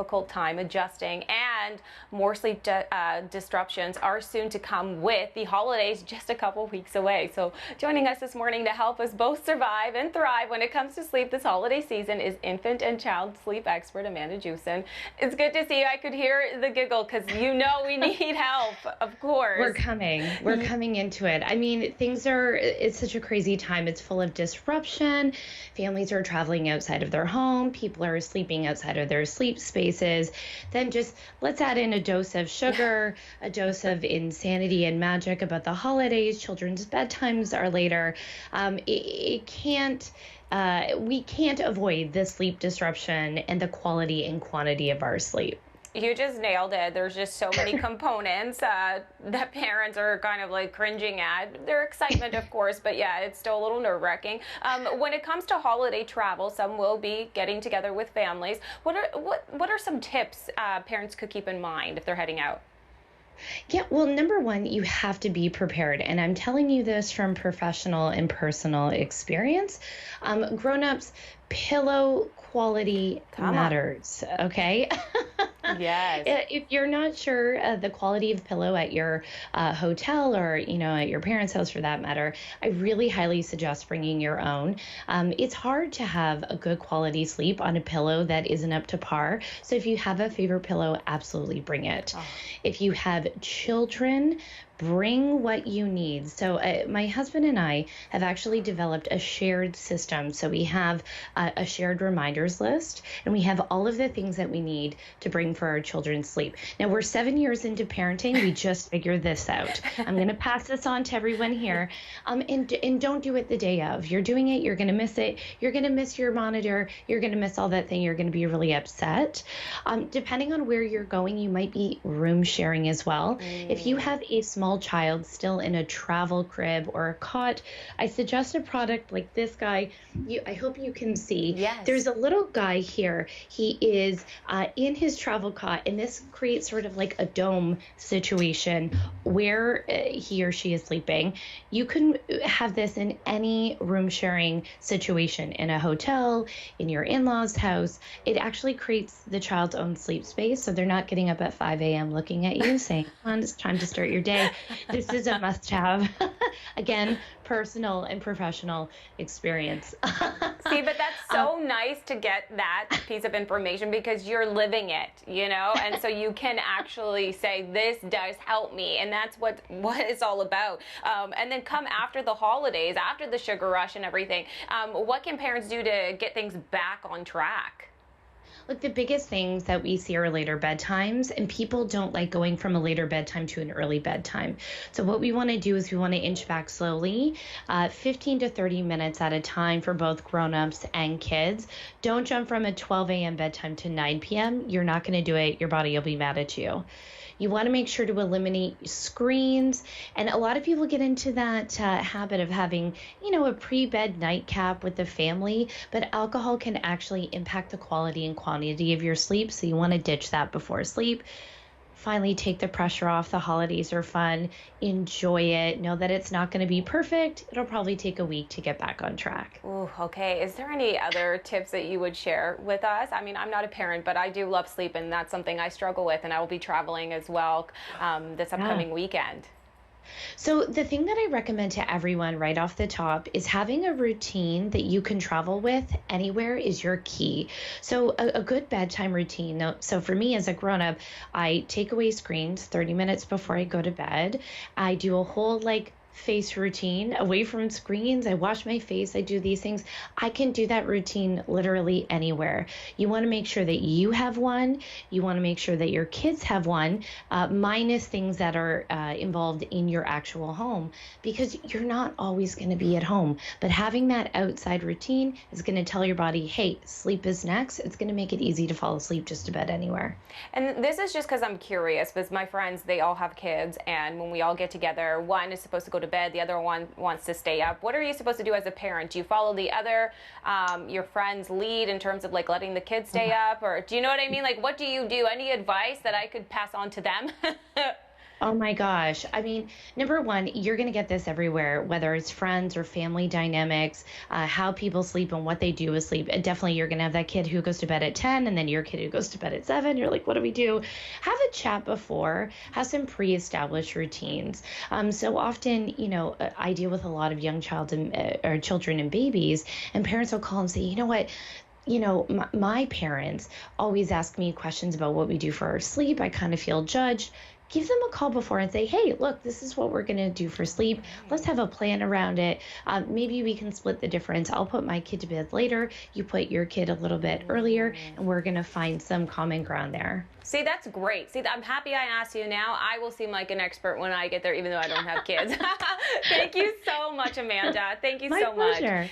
difficult time adjusting, and more sleep disruptions are soon to come with the holidays just a couple weeks away. So joining us this morning to help us both survive and thrive when it comes to sleep this holiday season is infant and child sleep expert Amanda Jewson. It's good to see you. I could hear the giggle because you know we need help, of course. We're coming into it. I mean, it's such a crazy time. It's full of disruption. Families are traveling outside of their home. People are sleeping outside of their sleep spaces. Then just let's add in a dose of sugar, a dose of insanity and magic about the holidays. Children's bedtimes are later. We can't avoid the sleep disruption and the quality and quantity of our sleep. You just nailed it. There's just so many components that parents are kind of like cringing at. Their excitement, of course, but yeah, it's still a little nerve-wracking. When it comes to holiday travel, some will be getting together with families. What are some tips parents could keep in mind if they're heading out? Yeah, well, number one, you have to be prepared. And I'm telling you this from professional and personal experience. Grown-ups, pillow quality matters, okay? Yes. If you're not sure the quality of pillow at your hotel or, at your parents' house for that matter, I really highly suggest bringing your own. It's hard to have a good quality sleep on a pillow that isn't up to par. So if you have a favorite pillow, absolutely bring it. Oh. If you have children, bring what you need. So my husband and I have actually developed a shared system. So we have a shared reminders list, and we have all of the things that we need to bring for our children's sleep. Now, we're 7 years into parenting. We just figured this out. I'm going to pass this on to everyone here. And don't do it the day of. You're doing it, you're going to miss it. You're going to miss your monitor. You're going to miss all that thing. You're going to be really upset. Depending on where you're going, you might be room sharing as well. If you have a small child still in a travel crib or a cot, I suggest a product like this guy. I hope you can see. Yes. There's a little guy here. He is in his travel cot, and this creates sort of like a dome situation where he or she is sleeping. You can have this in any room sharing situation, in a hotel, in your in-laws' house. It actually creates the child's own sleep space, so they're not getting up at 5 a.m. looking at you saying, come on, it's time to start your day. This is a must-have. Again, personal and professional experience. See, but that's so nice to get that piece of information because you're living it, and so you can actually say, this does help me, and that's what it's all about. And then come after the holidays, after the sugar rush and everything, what can parents do to get things back on track? Look, the biggest things that we see are later bedtimes, and people don't like going from a later bedtime to an early bedtime. So what we want to do is we want to inch back slowly, 15 to 30 minutes at a time for both grown-ups and kids. Don't jump from a 12 a.m. bedtime to 9 p.m. You're not going to do it. Your body will be mad at you. You want to make sure to eliminate screens. And a lot of people get into that habit of having, a pre-bed nightcap with the family, but alcohol can actually impact the quality and quantity of your sleep. So you want to ditch that before sleep. Finally, take the pressure off. The holidays are fun. Enjoy it. Know that it's not going to be perfect. It'll probably take a week to get back on track. Ooh, okay. Is there any other tips that you would share with us? I mean, I'm not a parent, but I do love sleep, and that's something I struggle with, and I will be traveling as well this upcoming weekend. So the thing that I recommend to everyone right off the top is having a routine that you can travel with anywhere is your key. So a good bedtime routine. So for me as a grown-up, I take away screens 30 minutes before I go to bed. I do a whole face routine away from screens. I wash my face. I do these things. I can do that routine literally anywhere. You want to make sure that you have one. You want to make sure that your kids have one, minus things that are involved in your actual home, because you're not always going to be at home. But having that outside routine is going to tell your body, hey, sleep is next. It's going to make it easy to fall asleep just about anywhere. And this is just because I'm curious, because my friends, they all have kids, and when we all get together, one is supposed to go to bed, the other one wants to stay up. What are you supposed to do as a parent? Do you follow the other, your friend's lead in terms of letting the kids stay up? Or do you know what I mean? What do you do? Any advice that I could pass on to them? Oh my gosh. I mean, number one, you're going to get this everywhere, whether it's friends or family dynamics, how people sleep and what they do with sleep. And definitely, you're going to have that kid who goes to bed at 10 and then your kid who goes to bed at 7. You're like, what do we do? Have a chat before, have some pre established routines. So often, I deal with a lot of young child and, or children and babies, and parents will call and say, you know what? My parents always ask me questions about what we do for our sleep. I kind of feel judged. Give them a call before and say, hey, look, this is what we're going to do for sleep. Let's have a plan around it. Maybe we can split the difference. I'll put my kid to bed later. You put your kid a little bit earlier, and we're going to find some common ground there. See, that's great. See, I'm happy I asked you now. I will seem like an expert when I get there, even though I don't have kids. Thank you so much, Amanda. Thank you My so much. pleasure.